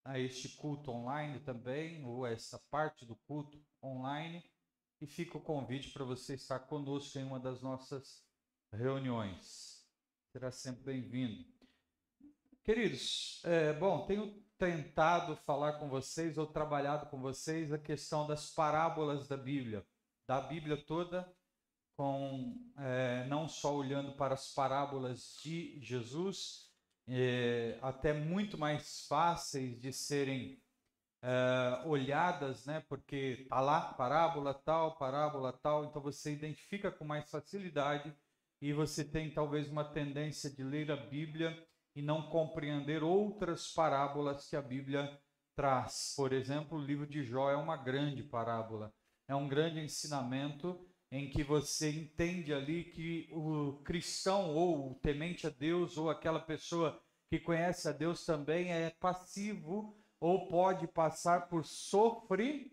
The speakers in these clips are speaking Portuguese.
a este culto online também, ou a essa parte do culto online, e fica o convite para você estar conosco em uma das nossas reuniões. Será sempre bem-vindo. Queridos, tenho tentado falar com vocês, ou trabalhado com vocês, a questão das parábolas da Bíblia toda, não só olhando para as parábolas de Jesus, até muito mais fáceis de serem olhadas, né? Porque está lá, parábola tal, então você identifica com mais facilidade e você tem talvez uma tendência de ler a Bíblia e não compreender outras parábolas que a Bíblia traz. Por exemplo, o livro de Jó é uma grande parábola, é um grande ensinamento em que você entende ali que o cristão ou o temente a Deus ou aquela pessoa que conhece a Deus também é passivo ou pode passar por sofrimento.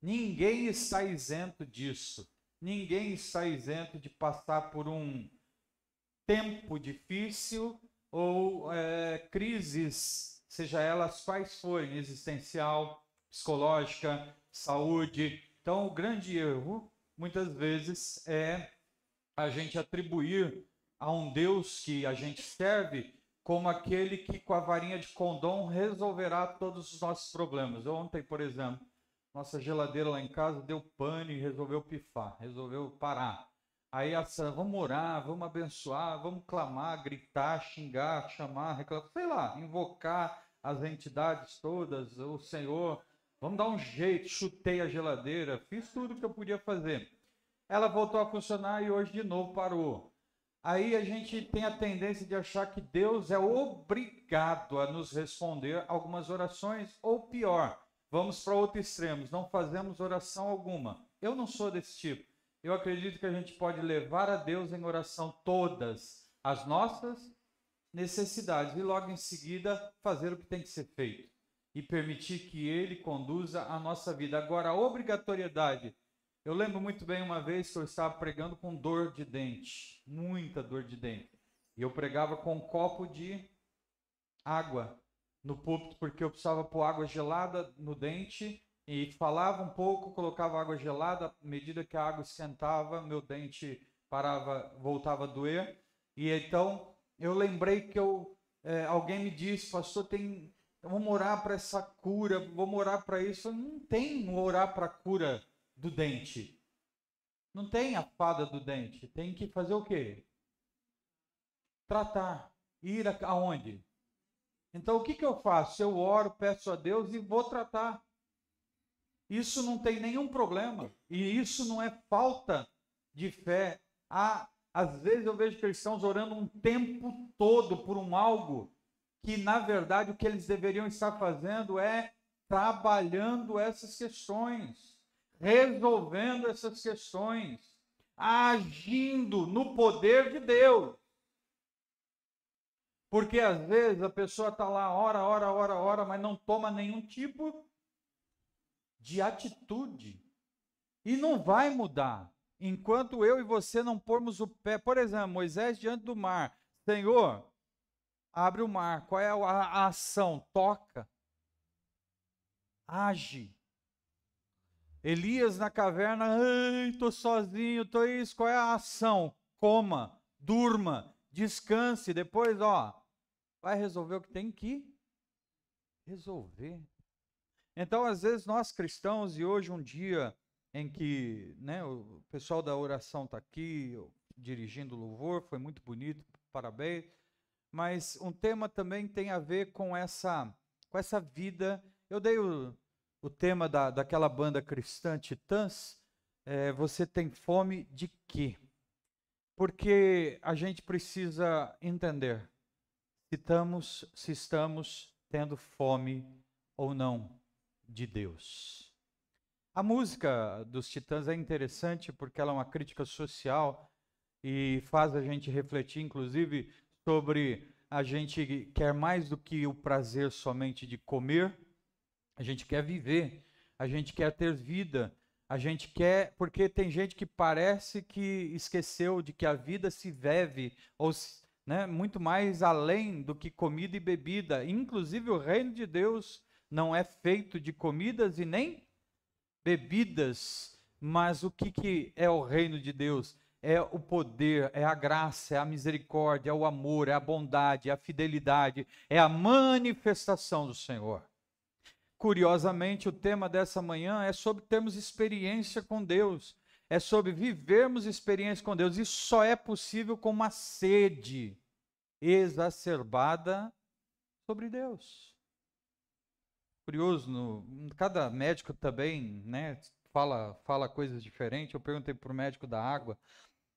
Ninguém está isento disso. Ninguém está isento de passar por um tempo difícil ou crises, seja elas quais forem, existencial, psicológica, saúde. Então, o grande erro, muitas vezes, é a gente atribuir a um Deus que a gente serve como aquele que, com a varinha de condom, resolverá todos os nossos problemas. Ontem, por exemplo, nossa geladeira lá em casa deu pane e resolveu pifar, resolveu parar. Aí, vamos orar, vamos abençoar, vamos clamar, gritar, xingar, chamar, reclamar, sei lá, invocar as entidades todas, o Senhor, vamos dar um jeito, chutei a geladeira, fiz tudo que eu podia fazer. Ela voltou a funcionar e hoje de novo parou. Aí a gente tem a tendência de achar que Deus é obrigado a nos responder algumas orações, ou pior, vamos para outros extremos, não fazemos oração alguma. Eu não sou desse tipo. Eu acredito que a gente pode levar a Deus em oração todas as nossas necessidades e logo em seguida fazer o que tem que ser feito e permitir que Ele conduza a nossa vida. Agora, a obrigatoriedade. Eu lembro muito bem uma vez que eu estava pregando com dor de dente, muita dor de dente. E eu pregava com um copo de água no púlpito, porque eu precisava pôr água gelada no dente e falava um pouco, colocava água gelada, à medida que a água esquentava, meu dente parava, voltava a doer. E então eu lembrei que alguém me disse, pastor, vamos orar para essa cura, vamos orar para isso. Não tem orar para a cura do dente. Não tem a fada do dente. Tem que fazer o quê? Tratar. Ir aonde? Então, o que eu faço? Eu oro, peço a Deus e vou tratar. Isso não tem nenhum problema. E isso não é falta de fé. Às vezes eu vejo cristãos orando um tempo todo por algo que, na verdade, o que eles deveriam estar fazendo é trabalhando essas questões, resolvendo essas questões, agindo no poder de Deus. Porque às vezes a pessoa está lá, ora, mas não toma nenhum tipo de atitude. E não vai mudar. Enquanto eu e você não pormos o pé. Por exemplo, Moisés diante do mar. Senhor, abre o mar. Qual é a ação? Toca. Age. Elias na caverna. Ai, estou sozinho, estou isso. Qual é a ação? Coma, durma, descanse. Depois, vai resolver o que tem que resolver. Então, às vezes, nós cristãos, e hoje um dia em que o pessoal da oração está aqui, dirigindo o louvor, foi muito bonito, parabéns, mas um tema também tem a ver com essa vida. Eu dei o tema daquela banda cristã, Titãs, você tem fome de quê? Porque a gente precisa entender se estamos tendo fome ou não de Deus. A música dos Titãs é interessante porque ela é uma crítica social e faz a gente refletir, inclusive, sobre a gente quer mais do que o prazer somente de comer, a gente quer viver, a gente quer ter vida, a gente quer, porque tem gente que parece que esqueceu de que a vida se vive ou né? Muito mais além do que comida e bebida. Inclusive, o reino de Deus não é feito de comidas e nem bebidas. Mas o que é o reino de Deus? É o poder, é a graça, é a misericórdia, é o amor, é a bondade, é a fidelidade, é a manifestação do Senhor. Curiosamente, o tema dessa manhã é sobre termos experiência com Deus, é sobre vivermos experiência com Deus. Isso só é possível com uma sede exacerbada sobre Deus. Curioso, cada médico também, né, fala coisas diferentes. Eu perguntei para o médico da água,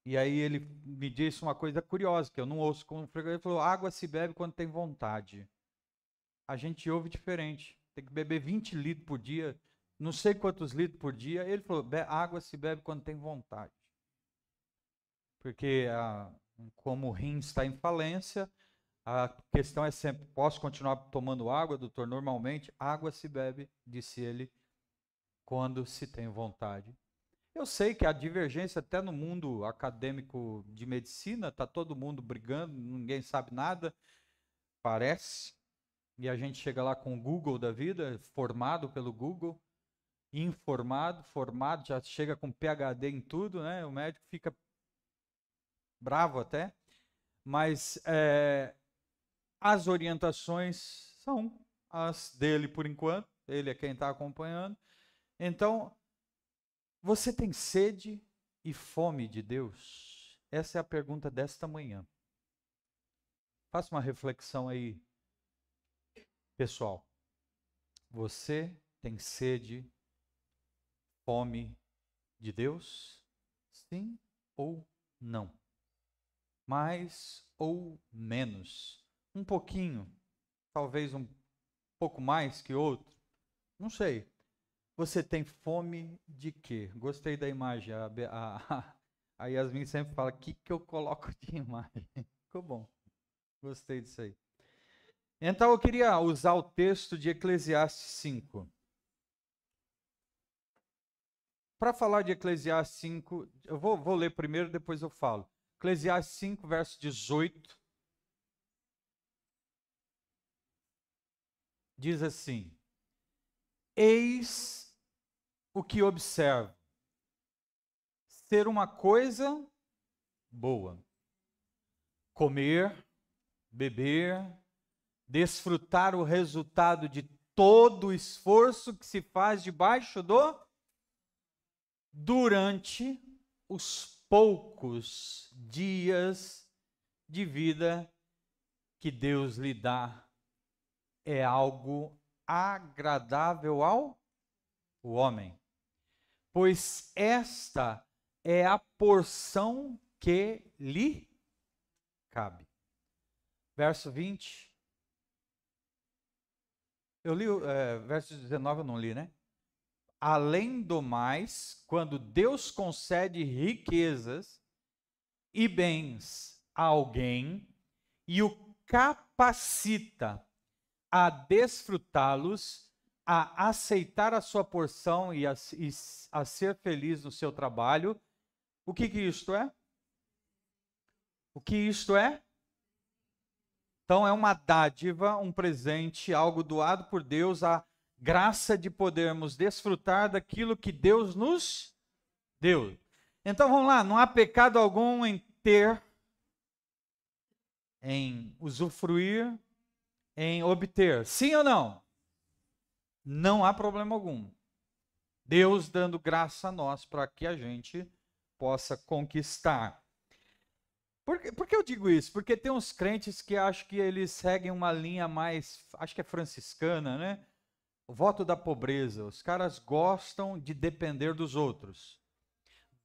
e aí ele me disse uma coisa curiosa, que eu não ouço com frequência. Ele falou: água se bebe quando tem vontade. A gente ouve diferente. Tem que beber 20 litros por dia, não sei quantos litros por dia. Ele falou: água se bebe quando tem vontade. Porque como o rim está em falência, a questão é sempre: posso continuar tomando água, doutor? Normalmente, água se bebe, disse ele, quando se tem vontade. Eu sei que há divergência até no mundo acadêmico de medicina, está todo mundo brigando, ninguém sabe nada, parece. E a gente chega lá com o Google da vida, formado pelo Google, informado, formado, já chega com PhD em tudo, né? O médico fica bravo até, mas as orientações são as dele por enquanto, ele é quem está acompanhando. Então, você tem sede e fome de Deus? Essa é a pergunta desta manhã. Faça uma reflexão aí, pessoal. Você tem sede, fome de Deus? Sim ou não? Mais ou menos? Um pouquinho, talvez um pouco mais que outro? Não sei. Você tem fome de quê? Gostei da imagem. A Yasmin sempre fala: o que eu coloco de imagem? Ficou bom. Gostei disso aí. Então eu queria usar o texto de Eclesiastes 5. Para falar de Eclesiastes 5, eu vou ler primeiro, depois eu falo. Eclesiastes 5, verso 18. Diz assim: eis o que observo, ser uma coisa boa, comer, beber, desfrutar o resultado de todo o esforço que se faz debaixo durante os poucos dias de vida que Deus lhe dá. É algo agradável ao homem, pois esta é a porção que lhe cabe. Verso 20. Eu li, verso 19 eu não li, né? Além do mais, quando Deus concede riquezas e bens a alguém e o capacita a desfrutá-los, a aceitar a sua porção e a ser feliz no seu trabalho, o que isto é? O que isto é? Então é uma dádiva, um presente, algo doado por Deus, a graça de podermos desfrutar daquilo que Deus nos deu. Então vamos lá, não há pecado algum em ter, em usufruir, em obter. Sim ou não? Não há problema algum. Deus dando graça a nós para que a gente possa conquistar. Por que eu digo isso? Porque tem uns crentes que acham que eles seguem uma linha mais, acho que é franciscana, né? O voto da pobreza. Os caras gostam de depender dos outros.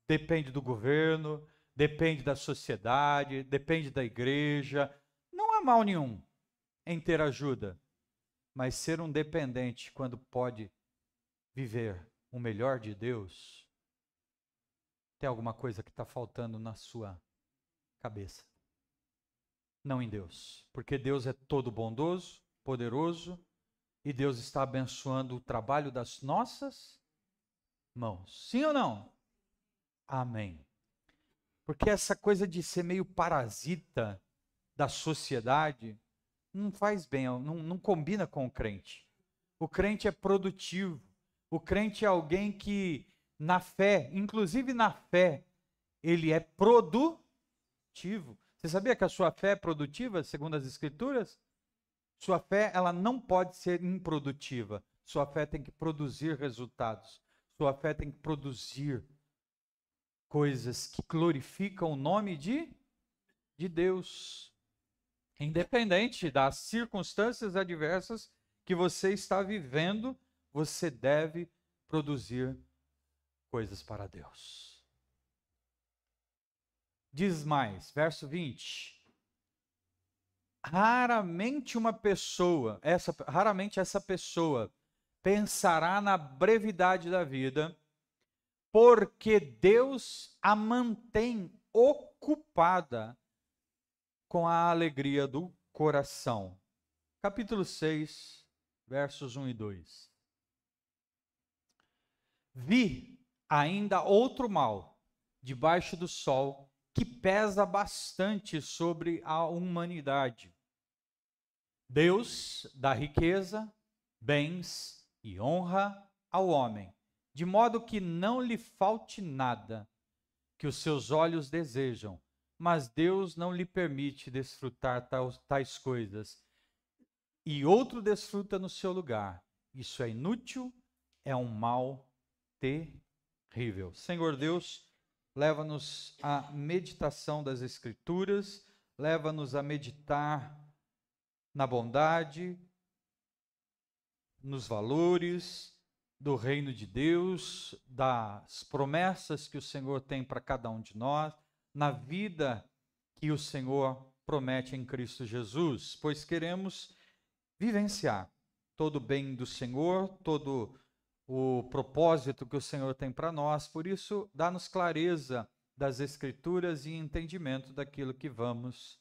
Depende do governo, depende da sociedade, depende da igreja. Não há mal nenhum em ter ajuda, mas ser um dependente quando pode viver o melhor de Deus, tem alguma coisa que está faltando na sua cabeça. Não em Deus, porque Deus é todo bondoso, poderoso, e Deus está abençoando o trabalho das nossas mãos. Sim ou não? Amém. Porque essa coisa de ser meio parasita, da sociedade, não faz bem, não combina com o crente. O crente é produtivo. O crente é alguém que, na fé, inclusive na fé, ele é produtivo. Você sabia que a sua fé é produtiva, segundo as Escrituras? Sua fé, ela não pode ser improdutiva. Sua fé tem que produzir resultados. Sua fé tem que produzir coisas que glorificam o nome de Deus. Independente das circunstâncias adversas que você está vivendo, você deve produzir coisas para Deus. Diz mais, verso 20. Raramente essa pessoa pensará na brevidade da vida, porque Deus a mantém ocupada com a alegria do coração. Capítulo 6, versos 1 e 2. Vi ainda outro mal debaixo do sol, que pesa bastante sobre a humanidade. Deus dá riqueza, bens e honra ao homem, de modo que não lhe falte nada que os seus olhos desejam, mas Deus não lhe permite desfrutar tais coisas, e outro desfruta no seu lugar. Isso é inútil, é um mal terrível. Senhor Deus, leva-nos à meditação das Escrituras, leva-nos a meditar na bondade, nos valores do reino de Deus, das promessas que o Senhor tem para cada um de nós, na vida que o Senhor promete em Cristo Jesus, pois queremos vivenciar todo o bem do Senhor, todo o propósito que o Senhor tem para nós. Por isso, dá-nos clareza das Escrituras e entendimento daquilo que vamos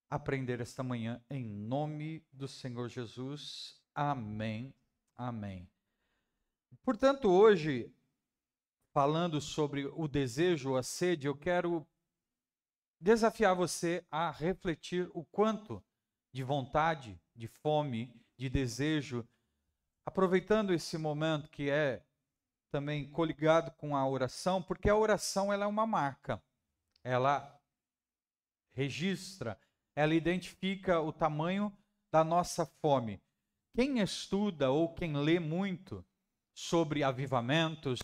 aprender esta manhã, em nome do Senhor Jesus. Amém. Amém. Portanto, hoje, falando sobre o desejo, a sede, eu quero desafiar você a refletir o quanto de vontade, de fome, de desejo, aproveitando esse momento que é também coligado com a oração, porque a oração ela é uma marca, ela registra, ela identifica o tamanho da nossa fome. Quem estuda ou quem lê muito sobre avivamentos,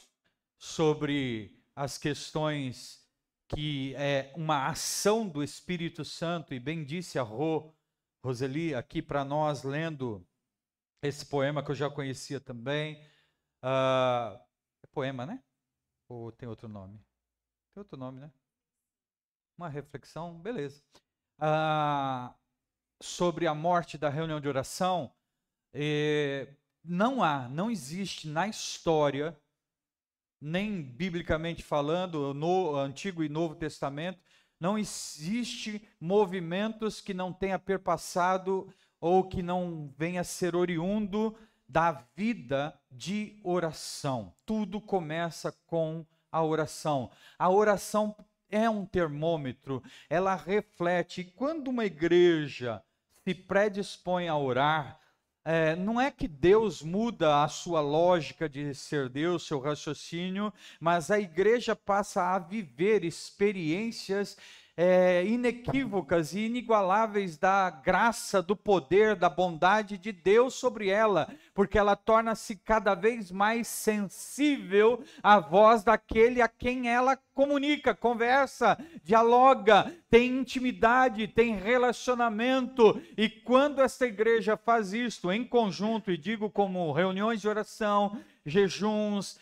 sobre as questões que é uma ação do Espírito Santo, e bem disse a Roseli aqui para nós, lendo esse poema que eu já conhecia também. É poema, né? Ou tem outro nome? Tem outro nome, né? Uma reflexão, beleza. Sobre a morte da reunião de oração, não existe na história, nem biblicamente falando, no Antigo e Novo Testamento, não existe movimentos que não tenha perpassado ou que não venha a ser oriundo da vida de oração. Tudo começa com a oração. A oração é um termômetro, ela reflete. Quando uma igreja se predispõe a orar, não é que Deus muda a sua lógica de ser Deus, seu raciocínio, mas a igreja passa a viver experiências inequívocas e inigualáveis da graça, do poder, da bondade de Deus sobre ela, porque ela torna-se cada vez mais sensível à voz daquele a quem ela comunica, conversa, dialoga, tem intimidade, tem relacionamento. E quando esta igreja faz isto em conjunto, e digo como reuniões de oração, jejuns,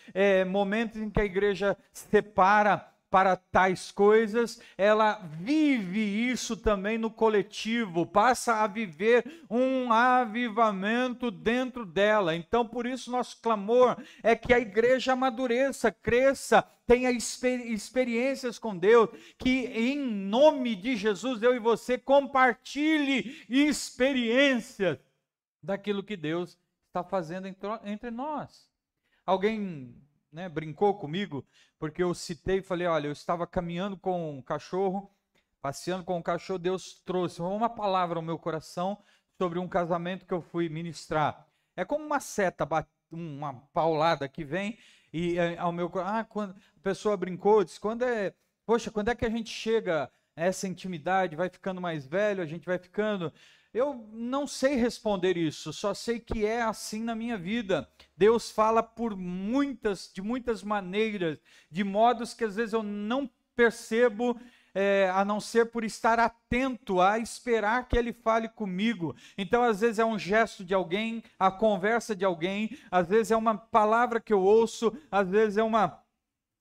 momentos em que a igreja se separa para tais coisas, ela vive isso também no coletivo, passa a viver um avivamento dentro dela. Então, por isso, nosso clamor é que a igreja amadureça, cresça, tenha experiências com Deus, que em nome de Jesus, eu e você compartilhe experiências daquilo que Deus está fazendo entre nós. Alguém brincou comigo, porque eu citei e falei, olha, eu estava caminhando com um cachorro passeando com o cachorro, Deus trouxe uma palavra ao meu coração sobre um casamento que eu fui ministrar. É como uma seta, uma paulada que vem ao meu coração. Quando a pessoa brincou, disse, poxa, quando é que a gente chega a essa intimidade, vai ficando mais velho, a gente vai ficando... Eu não sei responder isso, só sei que é assim na minha vida. Deus fala de muitas maneiras, de modos que às vezes eu não percebo, a não ser por estar atento a esperar que Ele fale comigo. Então, às vezes é um gesto de alguém, a conversa de alguém, às vezes é uma palavra que eu ouço, às vezes é uma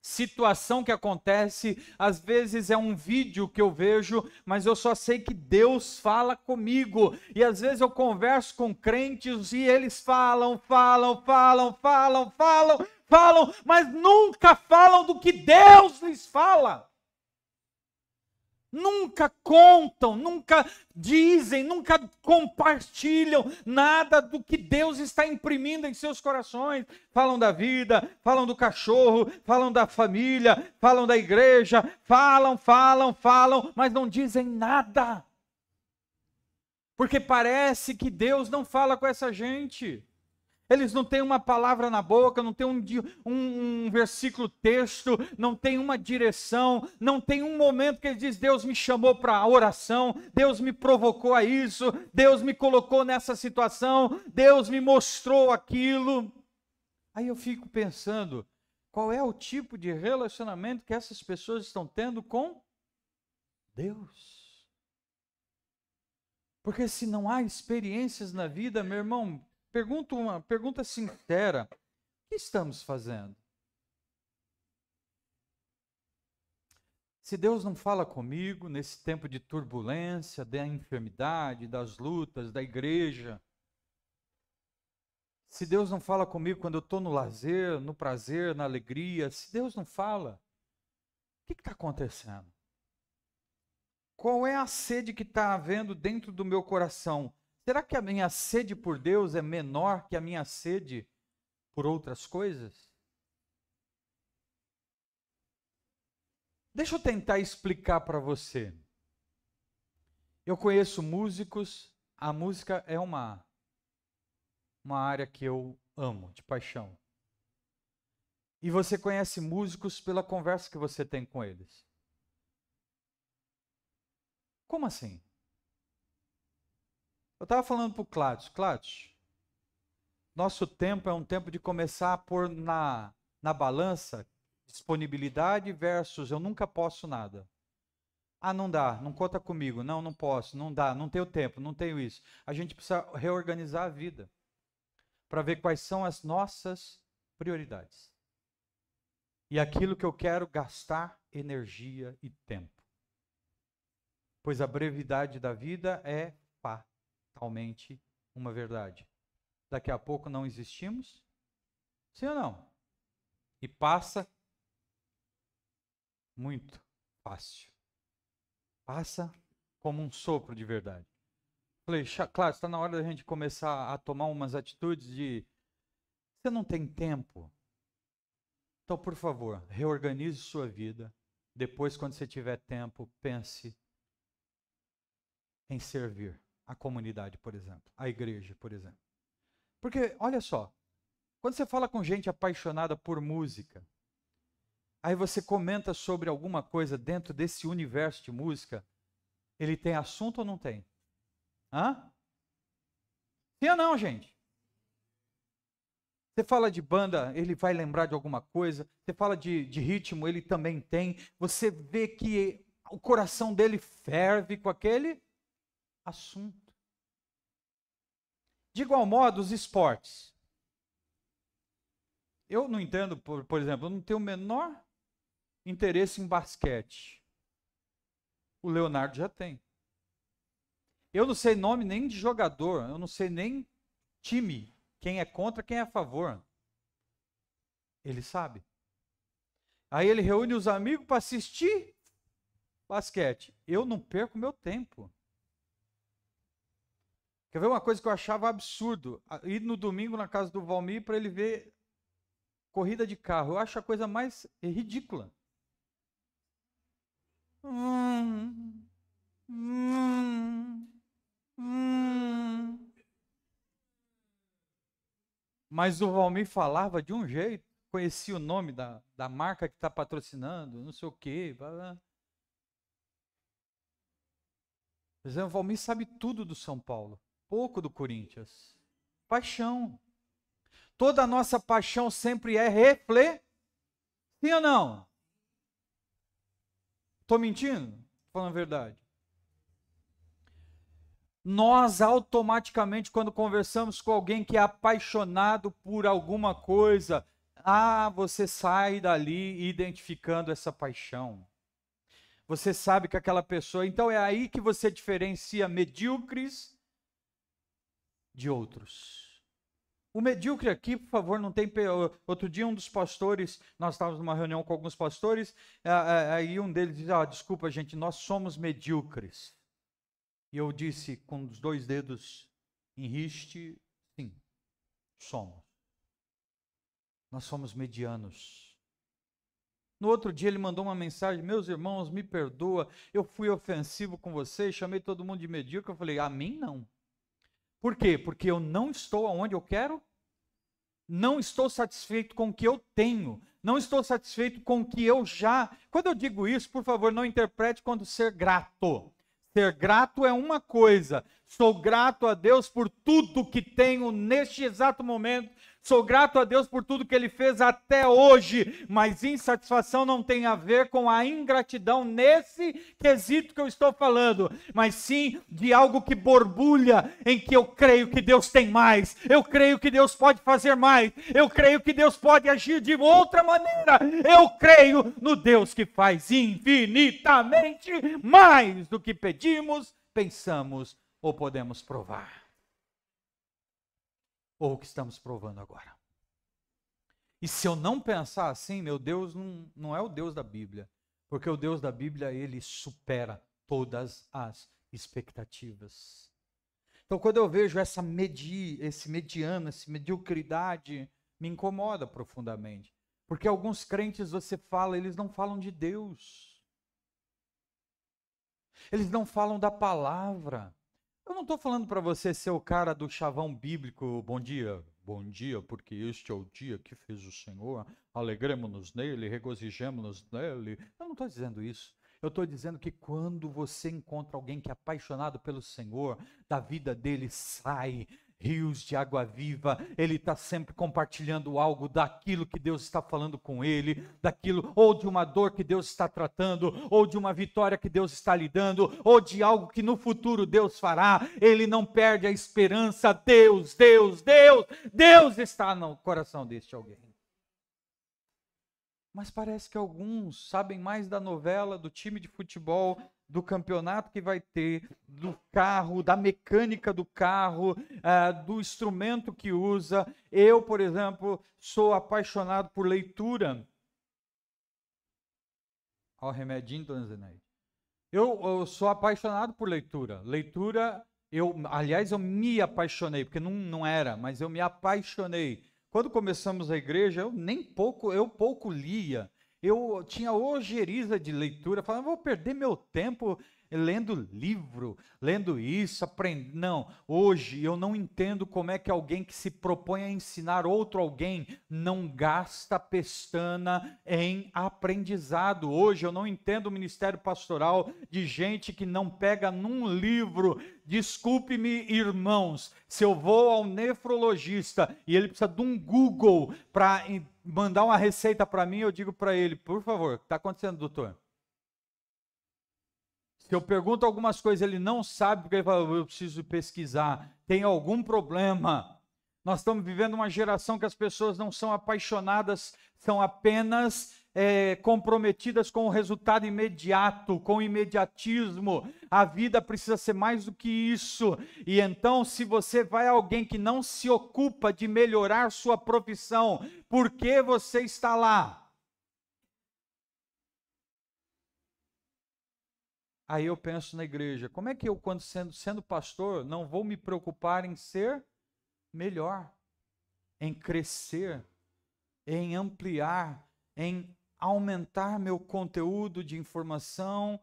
situação que acontece, às vezes é um vídeo que eu vejo, mas eu só sei que Deus fala comigo, e às vezes eu converso com crentes e eles falam, mas nunca falam do que Deus lhes fala. Nunca contam, nunca dizem, nunca compartilham nada do que Deus está imprimindo em seus corações. Falam da vida, falam do cachorro, falam da família, falam da igreja, falam, mas não dizem nada. Porque parece que Deus não fala com essa gente. Eles não têm uma palavra na boca, não tem um versículo texto, não tem uma direção, não tem um momento que ele diz, Deus me chamou para a oração, Deus me provocou a isso, Deus me colocou nessa situação, Deus me mostrou aquilo. Aí eu fico pensando, qual é o tipo de relacionamento que essas pessoas estão tendo com Deus? Porque se não há experiências na vida, meu irmão, pergunto uma pergunta sincera: o que estamos fazendo? Se Deus não fala comigo nesse tempo de turbulência, da enfermidade, das lutas, da igreja, se Deus não fala comigo quando eu estou no lazer, no prazer, na alegria, se Deus não fala, o que está acontecendo? Qual é a sede que está havendo dentro do meu coração? Será que a minha sede por Deus é menor que a minha sede por outras coisas? Deixa eu tentar explicar para você. Eu conheço músicos, a música é uma área que eu amo, de paixão. E você conhece músicos pela conversa que você tem com eles. Como assim? Eu estava falando para o Cláudio, nosso tempo é um tempo de começar a pôr na balança disponibilidade versus eu nunca posso nada. Não dá, não conta comigo, não posso, não dá, não tenho tempo, não tenho isso. A gente precisa reorganizar a vida para ver quais são as nossas prioridades. E aquilo que eu quero gastar energia e tempo. Pois a brevidade da vida é fatalmente uma verdade. Daqui a pouco não existimos? Sim ou não? E passa muito fácil. Passa como um sopro de verdade. Falei, claro, está na hora da gente começar a tomar umas atitudes de... Você não tem tempo? Então, por favor, reorganize sua vida. Depois, quando você tiver tempo, pense em servir a comunidade, por exemplo, a igreja, por exemplo. Porque, olha só, quando você fala com gente apaixonada por música, aí você comenta sobre alguma coisa dentro desse universo de música, ele tem assunto ou não tem? Sim ou não, gente? Você fala de banda, ele vai lembrar de alguma coisa. Você fala de ritmo, ele também tem. Você vê que o coração dele ferve com aquele assunto. De igual modo, os esportes. Eu não entendo, por exemplo, eu não tenho o menor interesse em basquete. O Leonardo já tem. Eu não sei nome nem de jogador, eu não sei nem time, quem é contra, quem é a favor. Ele sabe. Aí ele reúne os amigos para assistir basquete. Eu não perco meu tempo. Quer ver uma coisa que eu achava absurdo? Ir no domingo na casa do Valmir para ele ver corrida de carro. Eu acho a coisa mais ridícula. Mas o Valmir falava de um jeito, conhecia o nome da marca que está patrocinando, não sei o quê. Por exemplo, o Valmir sabe tudo do São Paulo, pouco do Corinthians. Paixão. Toda a nossa paixão sempre é refletir. Sim ou não? Estou mentindo? Falando a verdade. Nós automaticamente, quando conversamos com alguém que é apaixonado por alguma coisa, você sai dali identificando essa paixão. Você sabe que aquela pessoa... Então é aí que você diferencia medíocres de outros. O medíocre aqui, por favor, não tem... Outro dia um dos pastores, nós estávamos numa reunião com alguns pastores, aí um deles disse, desculpa gente, nós somos medíocres. E eu disse com os 2 dedos em riste, sim, somos. Nós somos medianos. No outro dia ele mandou uma mensagem, meus irmãos, me perdoa, eu fui ofensivo com vocês, chamei todo mundo de medíocre. Eu falei, a mim não. Por quê? Porque eu não estou onde eu quero, não estou satisfeito com o que eu tenho, não estou satisfeito com o que eu já... Quando eu digo isso, por favor, não interprete quando ser grato. Ser grato é uma coisa. Sou grato a Deus por tudo que tenho neste exato momento. Sou grato a Deus por tudo que Ele fez até hoje. Mas insatisfação não tem a ver com a ingratidão nesse quesito que eu estou falando. Mas sim de algo que borbulha, em que eu creio que Deus tem mais. Eu creio que Deus pode fazer mais. Eu creio que Deus pode agir de outra maneira. Eu creio no Deus que faz infinitamente mais do que pedimos, pensamos ou podemos provar. Ou o que estamos provando agora. E se eu não pensar assim, meu Deus não é o Deus da Bíblia. Porque o Deus da Bíblia, ele supera todas as expectativas. Então, quando eu vejo essa mediocridade, me incomoda profundamente. Porque alguns crentes, você fala, eles não falam de Deus. Eles não falam da palavra. Eu não estou falando para você ser o cara do chavão bíblico, bom dia, porque este é o dia que fez o Senhor, alegremos-nos nele, regozijemos-nos nele. Eu não estou dizendo isso. Eu estou dizendo que quando você encontra alguém que é apaixonado pelo Senhor, da vida dele sai rios de água viva, ele está sempre compartilhando algo daquilo que Deus está falando com ele, daquilo, ou de uma dor que Deus está tratando, ou de uma vitória que Deus está lhe dando, ou de algo que no futuro Deus fará. Ele não perde a esperança. Deus está no coração deste alguém. Mas parece que alguns sabem mais da novela, do time de futebol, do campeonato que vai ter, do carro, da mecânica do carro, do instrumento que usa. Eu, por exemplo, sou apaixonado por leitura. Olha o remedinho, dona Zenaide. Eu sou apaixonado por leitura. Leitura, aliás, eu me apaixonei, porque não era, mas eu me apaixonei. Quando começamos a igreja, eu pouco lia. Eu tinha ojeriza de leitura, falava, vou perder meu tempo lendo livro, lendo isso, aprendendo. Não, hoje eu não entendo como é que alguém que se propõe a ensinar outro alguém não gasta pestana em aprendizado. Hoje eu não entendo o ministério pastoral de gente que não pega num livro. Desculpe-me, irmãos, se eu vou ao nefrologista e ele precisa de um Google para mandar uma receita para mim, eu digo para ele, por favor, o que está acontecendo, doutor? Se eu pergunto algumas coisas, ele não sabe, porque ele fala, eu preciso pesquisar, tem algum problema. Nós estamos vivendo uma geração que as pessoas não são apaixonadas, são apenas comprometidas com o resultado imediato, com o imediatismo. A vida precisa ser mais do que isso. E então, se você vai a alguém que não se ocupa de melhorar sua profissão, por que você está lá? Aí eu penso na igreja, como é que eu, quando sendo pastor, não vou me preocupar em ser melhor, em crescer, em ampliar, em aumentar meu conteúdo de informação,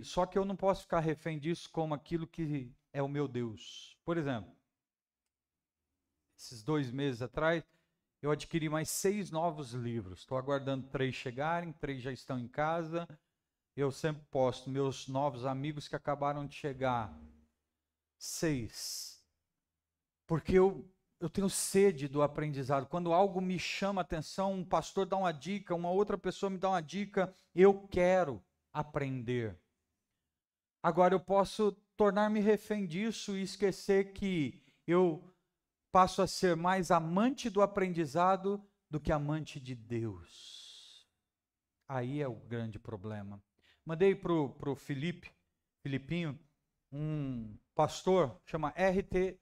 Só que eu não posso ficar refém disso como aquilo que é o meu Deus. Por exemplo, esses 2 meses atrás, eu adquiri mais 6 novos livros. Estou aguardando 3 chegarem, 3 já estão em casa. Eu sempre posto meus novos amigos que acabaram de chegar. 6. Porque eu tenho sede do aprendizado. Quando algo me chama a atenção, um pastor dá uma dica, uma outra pessoa me dá uma dica, eu quero aprender. Agora eu posso tornar-me refém disso e esquecer que eu passo a ser mais amante do aprendizado do que amante de Deus. Aí é o grande problema. Mandei para o Filipinho, um pastor, chama R.T.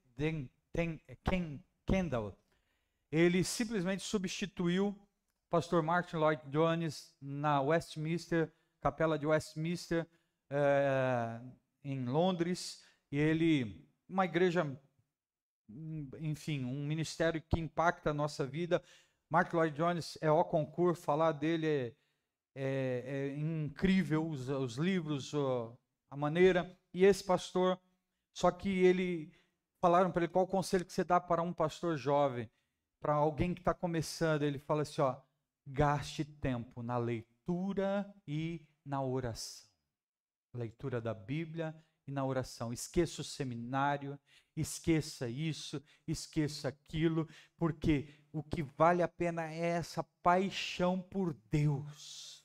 Kendall. Ele simplesmente substituiu o pastor Martin Lloyd Jones na Westminster, capela de Westminster, em Londres. E ele, uma igreja, enfim, um ministério que impacta a nossa vida. Martin Lloyd Jones é au concurso, falar dele é incrível, os livros, a maneira. E esse pastor, só que falaram para ele qual o conselho que você dá para um pastor jovem, para alguém que está começando. Ele fala assim, gaste tempo na leitura e na oração. Leitura da Bíblia e na oração. Esqueça o seminário, esqueça isso, esqueça aquilo, porque o que vale a pena é essa paixão por Deus.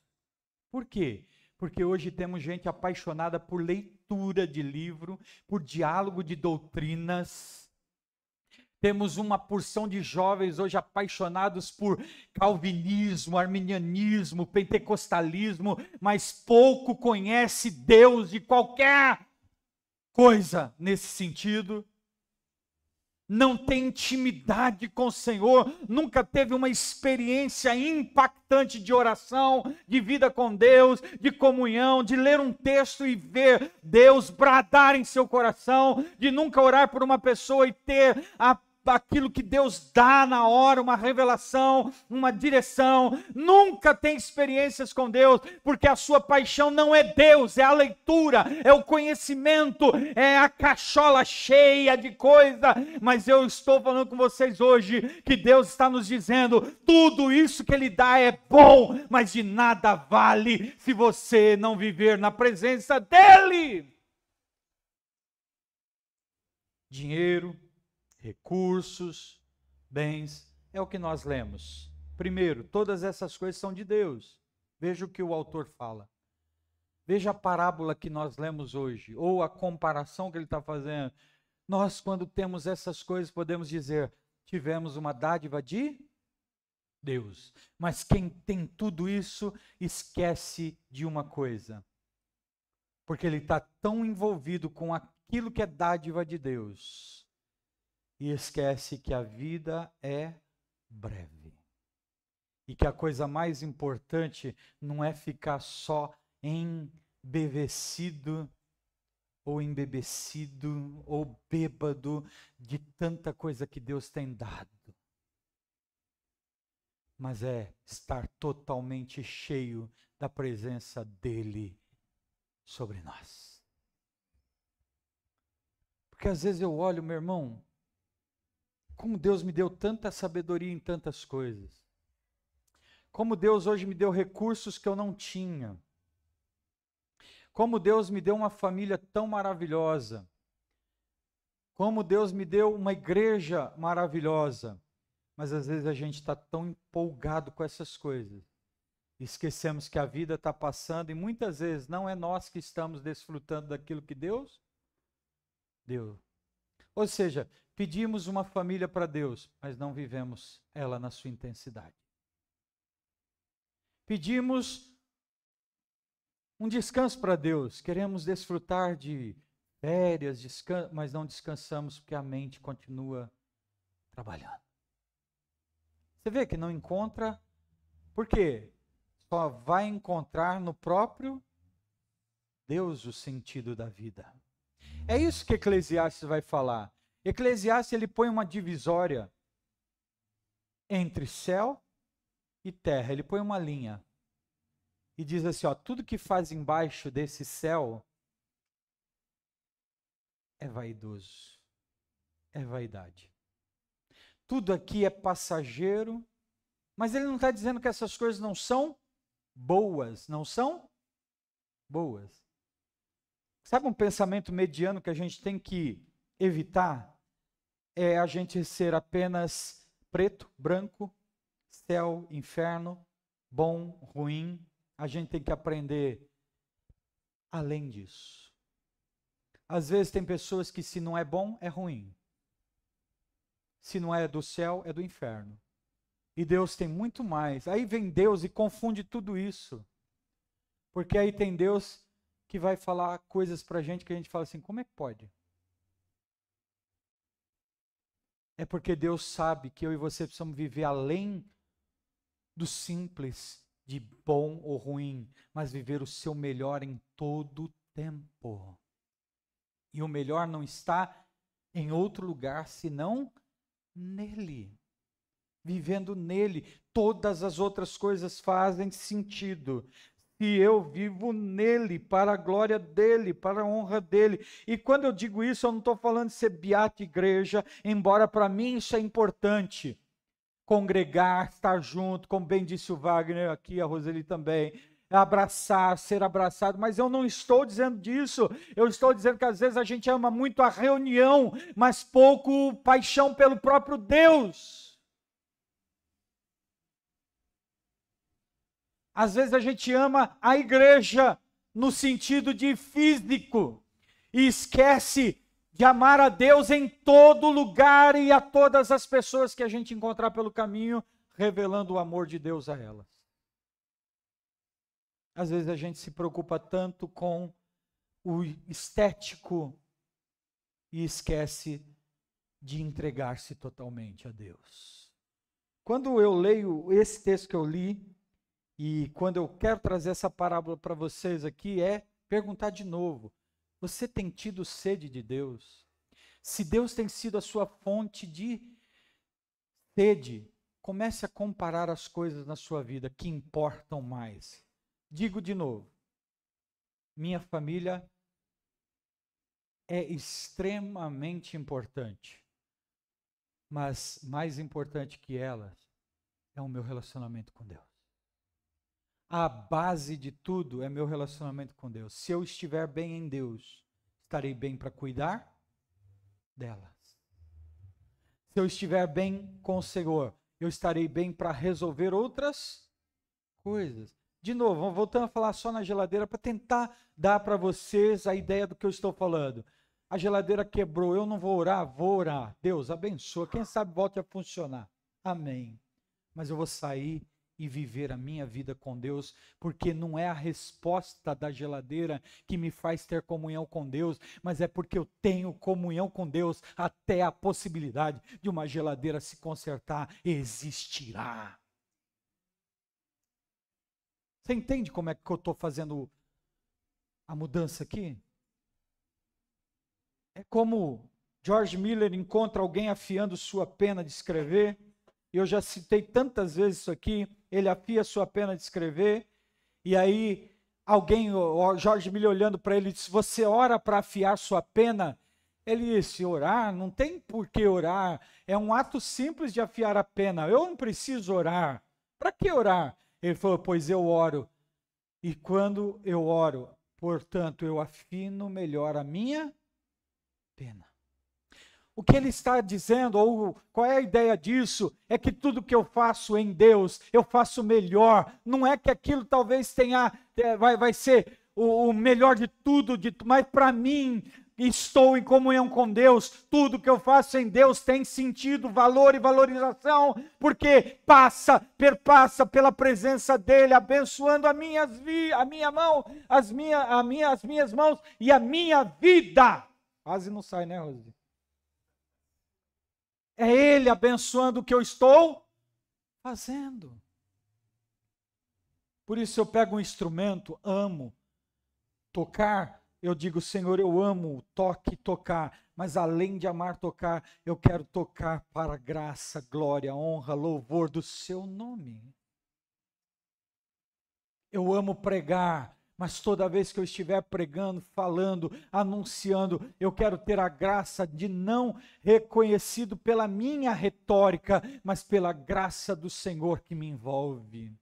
Por quê? Porque hoje temos gente apaixonada por leitura de livro, por diálogo de doutrinas. Temos uma porção de jovens hoje apaixonados por calvinismo, arminianismo, pentecostalismo, mas pouco conhece Deus de qualquer coisa nesse sentido. Não tem intimidade com o Senhor, nunca teve uma experiência impactante de oração, de vida com Deus, de comunhão, de ler um texto e ver Deus bradar em seu coração, de nunca orar por uma pessoa e ter aquilo que Deus dá na hora, uma revelação, uma direção. Nunca tem experiências com Deus, porque a sua paixão não é Deus, é a leitura, é o conhecimento, é a cachola cheia de coisa. Mas eu estou falando com vocês hoje, que Deus está nos dizendo, tudo isso que Ele dá é bom, mas de nada vale se você não viver na presença dEle. Dinheiro, recursos, bens, é o que nós lemos. Primeiro, todas essas coisas são de Deus. Veja o que o autor fala. Veja a parábola que nós lemos hoje, ou a comparação que ele está fazendo. Nós, quando temos essas coisas, podemos dizer, tivemos uma dádiva de Deus. Mas quem tem tudo isso, esquece de uma coisa. Porque ele está tão envolvido com aquilo que é dádiva de Deus, e esquece que a vida é breve. E que a coisa mais importante não é ficar só embevecido, ou embebecido, ou bêbado de tanta coisa que Deus tem dado. Mas é estar totalmente cheio da presença dEle sobre nós. Porque às vezes eu olho, meu irmão, como Deus me deu tanta sabedoria em tantas coisas. Como Deus hoje me deu recursos que eu não tinha. Como Deus me deu uma família tão maravilhosa. Como Deus me deu uma igreja maravilhosa. Mas às vezes a gente está tão empolgado com essas coisas. Esquecemos que a vida está passando e muitas vezes não é nós que estamos desfrutando daquilo que Deus deu. Ou seja, pedimos uma família para Deus, mas não vivemos ela na sua intensidade. Pedimos um descanso para Deus, queremos desfrutar de férias, mas não descansamos porque a mente continua trabalhando. Você vê que não encontra, por quê? Só vai encontrar no próprio Deus o sentido da vida. É isso que Eclesiastes vai falar. Eclesiastes, ele põe uma divisória entre céu e terra, ele põe uma linha. e diz assim, ó, tudo que faz embaixo desse céu é vaidoso, é vaidade. Tudo aqui é passageiro, mas ele não está dizendo que essas coisas não são boas, não são boas. Sabe um pensamento mediano que a gente tem que evitar? É a gente ser apenas preto, branco, céu, inferno, bom, ruim. A gente tem que aprender além disso. Às vezes tem pessoas que se não é bom, é ruim. Se não é do céu, é do inferno. E Deus tem muito mais. Aí vem Deus e confunde tudo isso. Porque aí tem Deus que vai falar coisas pra gente que a gente fala assim, como é que pode? É porque Deus sabe que eu e você precisamos viver além do simples, de bom ou ruim, mas viver o seu melhor em todo o tempo. E o melhor não está em outro lugar, senão nele. Vivendo nele, todas as outras coisas fazem sentido. Se eu vivo nele, para a glória dele, para a honra dele. E quando eu digo isso, eu não estou falando de ser beata igreja, embora para mim isso é importante. Congregar, estar junto, como bem disse o Wagner, aqui a Roseli também. Abraçar, ser abraçado, mas eu não estou dizendo disso. Eu estou dizendo que às vezes a gente ama muito a reunião, mas pouco paixão pelo próprio Deus. Às vezes a gente ama a igreja no sentido de físico e esquece de amar a Deus em todo lugar e a todas as pessoas que a gente encontrar pelo caminho, revelando o amor de Deus a elas. Às vezes a gente se preocupa tanto com o estético e esquece de entregar-se totalmente a Deus. Quando eu leio esse texto que eu li, e quando eu quero trazer essa parábola para vocês aqui, é perguntar de novo: você tem tido sede de Deus? Se Deus tem sido a sua fonte de sede, comece a comparar as coisas na sua vida que importam mais. Digo de novo: minha família é extremamente importante, mas mais importante que ela é o meu relacionamento com Deus. A base de tudo é meu relacionamento com Deus. Se eu estiver bem em Deus, estarei bem para cuidar delas. Se eu estiver bem com o Senhor, eu estarei bem para resolver outras coisas. De novo, voltando a falar só na geladeira, para tentar dar para vocês a ideia do que eu estou falando. A geladeira quebrou, eu não vou orar? Vou orar. Deus, abençoa. Quem sabe volte a funcionar. Amém. Mas eu vou sair e viver a minha vida com Deus, porque não é a resposta da geladeira que me faz ter comunhão com Deus, mas é porque eu tenho comunhão com Deus, até a possibilidade de uma geladeira se consertar existirá. Você entende como é que eu estou fazendo a mudança aqui? É como George Miller encontra alguém afiando sua pena de escrever. Eu já citei tantas vezes isso aqui. Ele afia sua pena de escrever, e aí alguém, o George Miller olhando para ele, disse: você ora para afiar sua pena? Ele disse: orar? Não tem por que orar, é um ato simples de afiar a pena, eu não preciso orar. Para que orar? Ele falou: pois eu oro, e quando eu oro, portanto, eu afino melhor a minha pena. O que ele está dizendo, ou qual é a ideia disso, é que tudo que eu faço em Deus, eu faço melhor. Não é que aquilo talvez tenha, vai ser o melhor de tudo, mas para mim, estou em comunhão com Deus, tudo que eu faço em Deus tem sentido, valor e valorização, porque perpassa pela presença dEle, abençoando a minha mão, as minhas mãos e a minha vida. Quase não sai, né, Rose? É Ele abençoando o que eu estou fazendo. Por isso eu pego um instrumento, amo tocar, eu digo: Senhor, eu amo toque e tocar, mas além de amar tocar, eu quero tocar para a graça, glória, honra, louvor do seu nome. Eu amo pregar, mas toda vez que eu estiver pregando, falando, anunciando, eu quero ter a graça de não reconhecido pela minha retórica, mas pela graça do Senhor que me envolve.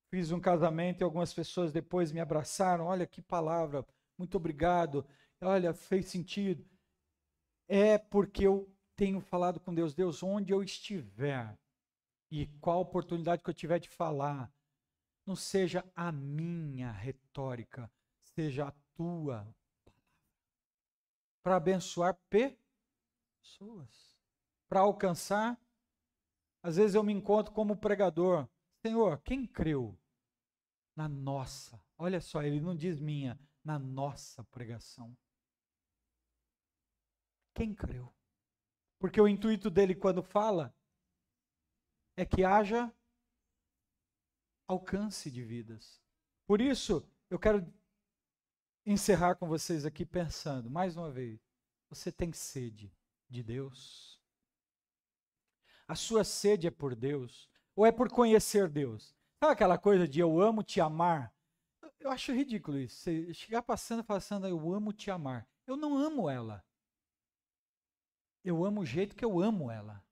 Fiz um casamento e algumas pessoas depois me abraçaram. Olha que palavra, muito obrigado. Olha, fez sentido. É porque eu tenho falado com Deus. Deus, onde eu estiver e qual oportunidade que eu tiver de falar, não seja a minha retórica, seja a tua, para abençoar pessoas, para alcançar. Às vezes eu me encontro como pregador. Senhor, quem creu na nossa? Olha só, ele não diz minha, na nossa pregação. Quem creu? Porque o intuito dele quando fala é que haja alcance de vidas. Por isso, eu quero encerrar com vocês aqui pensando, mais uma vez, você tem sede de Deus? A sua sede é por Deus? Ou é por conhecer Deus? Sabe aquela coisa de eu amo te amar? Eu acho ridículo isso. Você chegar passando, eu amo te amar. Eu não amo ela. Eu amo o jeito que eu amo ela.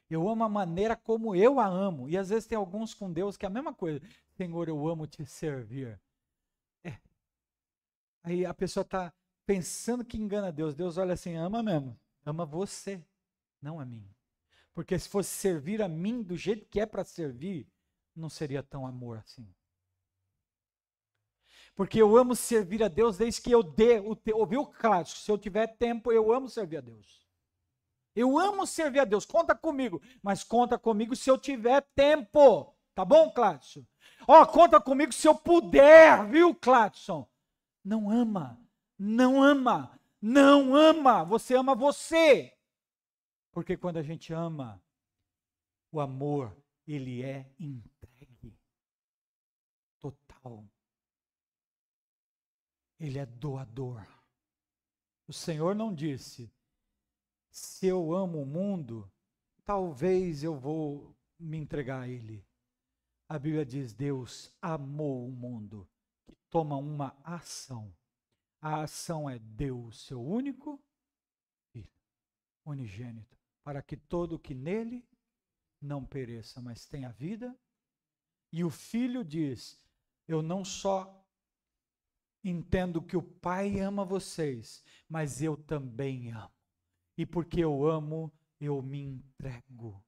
Eu amo a maneira como eu a amo. E às vezes tem alguns com Deus que é a mesma coisa. Senhor, eu amo te servir. Aí a pessoa está pensando que engana Deus. Deus olha assim, ama mesmo. Ama você, não a mim. Porque se fosse servir a mim do jeito que é para servir, não seria tão amor assim. Porque eu amo servir a Deus desde que eu dê o teu. Ouviu, Clássico? Se eu tiver tempo, eu amo servir a Deus. Eu amo servir a Deus, conta comigo. Mas conta comigo se eu tiver tempo. Tá bom, Clássico? Ó, conta comigo se eu puder, viu, Cladson? Não ama, não ama, não ama. Você ama você. Porque quando a gente ama, o amor, ele é entregue. Total. Ele é doador. O Senhor não disse, se eu amo o mundo, talvez eu vou me entregar a ele. A Bíblia diz, Deus amou o mundo, que toma uma ação. A ação é Deus, seu único Filho, unigênito, para que todo que nele não pereça, mas tenha vida. E o Filho diz, eu não só entendo que o Pai ama vocês, mas eu também amo. E porque eu amo, eu me entrego.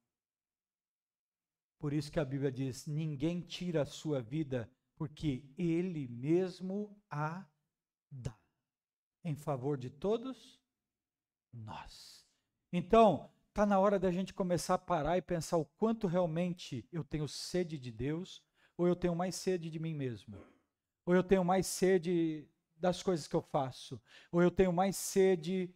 Por isso que a Bíblia diz, ninguém tira a sua vida, porque Ele mesmo a dá. Em favor de todos nós. Então, está na hora da gente começar a parar e pensar o quanto realmente eu tenho sede de Deus, ou eu tenho mais sede de mim mesmo. Ou eu tenho mais sede das coisas que eu faço. Ou eu tenho mais sede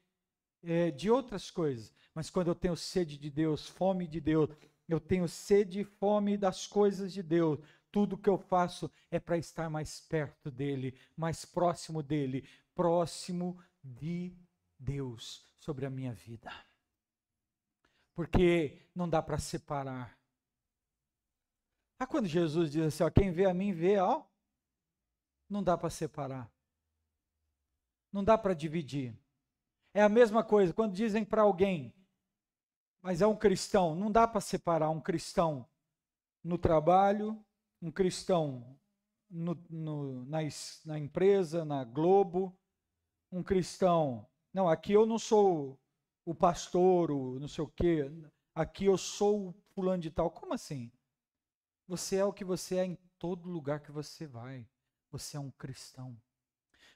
de outras coisas. Mas quando eu tenho sede de Deus, fome de Deus, eu tenho sede e fome das coisas de Deus. Tudo que eu faço é para estar mais perto dEle, mais próximo dEle, próximo de Deus sobre a minha vida. Porque não dá para separar. Quando Jesus diz assim, ó, quem vê a mim vê, ó, não dá para separar. Não dá para dividir. É a mesma coisa, quando dizem para alguém, mas é um cristão, não dá para separar um cristão no trabalho, um cristão na empresa, na Globo, um cristão, não, aqui eu não sou o pastor, o não sei o quê, aqui eu sou o fulano de tal. Como assim? Você é o que você é em todo lugar que você vai. Você é um cristão.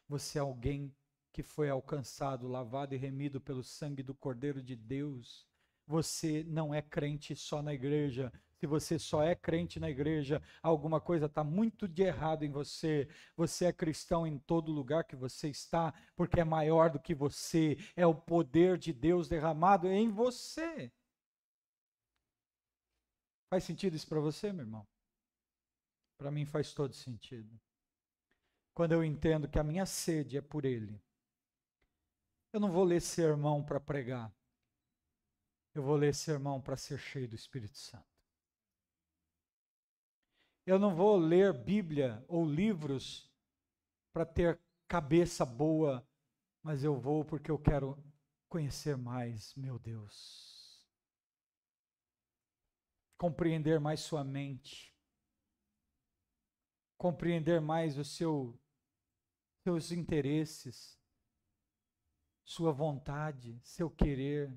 Você é alguém que foi alcançado, lavado e remido pelo sangue do Cordeiro de Deus. Você não é crente só na igreja. Se você só é crente na igreja, alguma coisa está muito de errado em você. Você é cristão em todo lugar que você está, porque é maior do que você. É o poder de Deus derramado em você. Faz sentido isso para você, meu irmão? Para mim faz todo sentido. Quando eu entendo que a minha sede é por Ele, eu não vou ler sermão para pregar. Eu vou ler sermão para ser cheio do Espírito Santo. Eu não vou ler Bíblia ou livros para ter cabeça boa, mas eu vou porque eu quero conhecer mais, meu Deus. Compreender mais sua mente. Compreender mais os seus interesses, sua vontade, seu querer.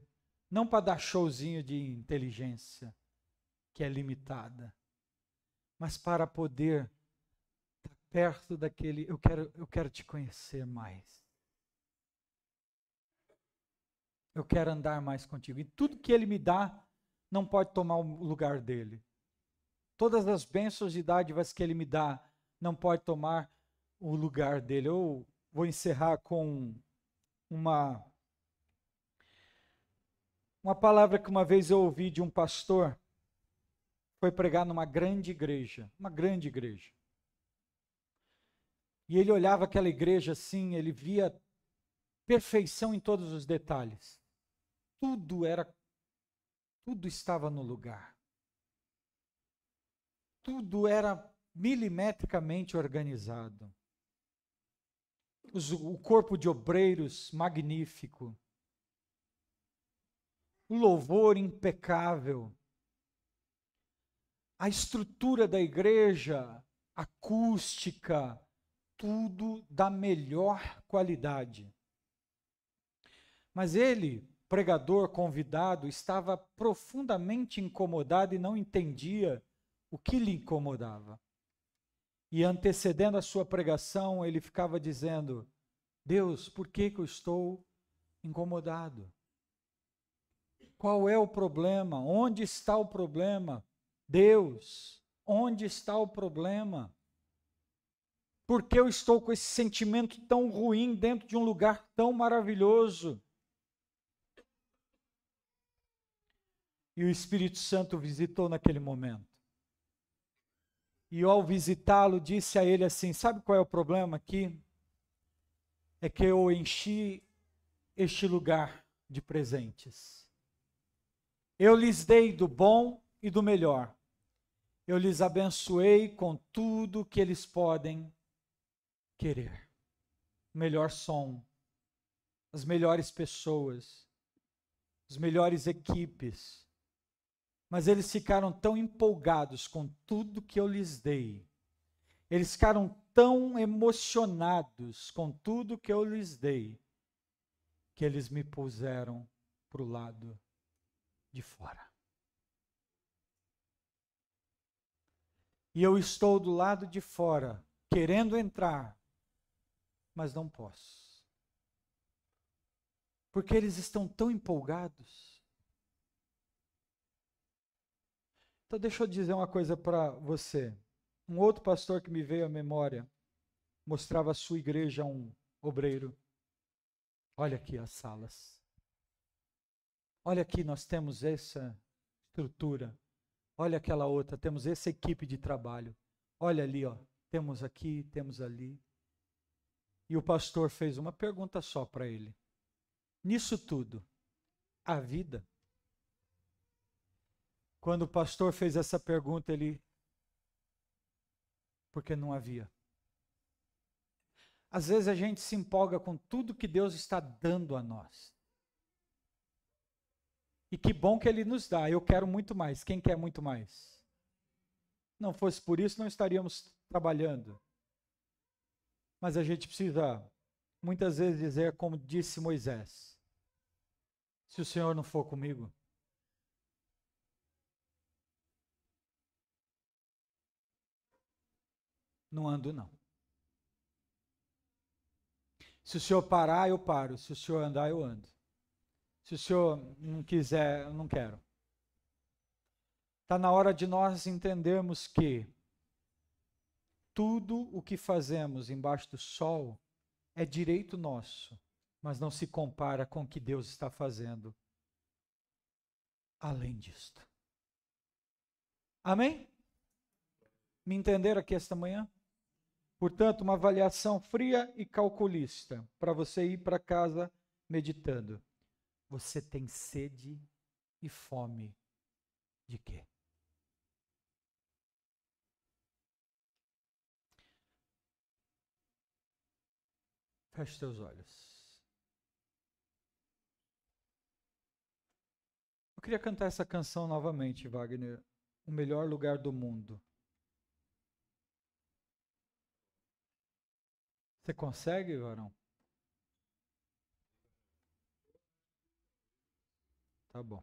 Não para dar showzinho de inteligência, que é limitada, mas para poder estar perto daquele, eu quero te conhecer mais. Eu quero andar mais contigo. E tudo que ele me dá não pode tomar o lugar dele. Todas as bênçãos e dádivas que ele me dá não pode tomar o lugar dele. Eu vou encerrar com uma palavra que uma vez eu ouvi de um pastor, foi pregar numa grande igreja, uma grande igreja. E ele olhava aquela igreja assim, ele via perfeição em todos os detalhes. Tudo estava no lugar. Tudo era milimetricamente organizado. O corpo de obreiros magnífico. O louvor impecável. A estrutura da igreja, acústica, tudo da melhor qualidade. Mas ele, pregador convidado, estava profundamente incomodado e não entendia o que lhe incomodava. E antecedendo a sua pregação, ele ficava dizendo: Deus, por que eu estou incomodado? Qual é o problema? Onde está o problema? Deus, onde está o problema? Por que eu estou com esse sentimento tão ruim dentro de um lugar tão maravilhoso? E o Espírito Santo visitou naquele momento. E ao visitá-lo, disse a ele assim: sabe qual é o problema aqui? É que eu enchi este lugar de presentes. Eu lhes dei do bom e do melhor. Eu lhes abençoei com tudo que eles podem querer. O melhor som, as melhores pessoas, as melhores equipes. Mas eles ficaram tão empolgados com tudo que eu lhes dei. Eles ficaram tão emocionados com tudo que eu lhes dei, que eles me puseram para o lado de fora. E eu estou do lado de fora, querendo entrar, mas não posso. Porque eles estão tão empolgados. Então deixa eu dizer uma coisa para você. Um outro pastor que me veio à memória, mostrava a sua igreja a um obreiro. Olha aqui as salas. Olha aqui, nós temos essa estrutura. Olha aquela outra, temos essa equipe de trabalho. Olha ali, ó, temos aqui, temos ali. E o pastor fez uma pergunta só para ele. Nisso tudo, a vida? Quando o pastor fez essa pergunta, ele... Porque não havia. Às vezes a gente se empolga com tudo que Deus está dando a nós. E que bom que Ele nos dá. Eu quero muito mais. Quem quer muito mais? Não fosse por isso, não estaríamos trabalhando. Mas a gente precisa, muitas vezes, dizer como disse Moisés: se o Senhor não for comigo, não ando não. Se o Senhor parar, eu paro. Se o Senhor andar, eu ando. Se o Senhor não quiser, eu não quero. Está na hora de nós entendermos que tudo o que fazemos embaixo do sol é direito nosso, mas não se compara com o que Deus está fazendo além disto. Amém? Me entenderam aqui esta manhã? Portanto, uma avaliação fria e calculista para você ir para casa meditando. Você tem sede e fome de quê? Feche seus olhos. Eu queria cantar essa canção novamente, Wagner. O melhor lugar do mundo. Você consegue, varão? Tá bom.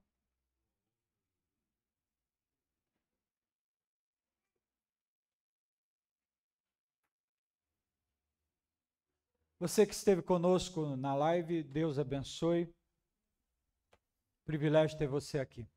Você que esteve conosco na live, Deus abençoe. Privilégio ter você aqui.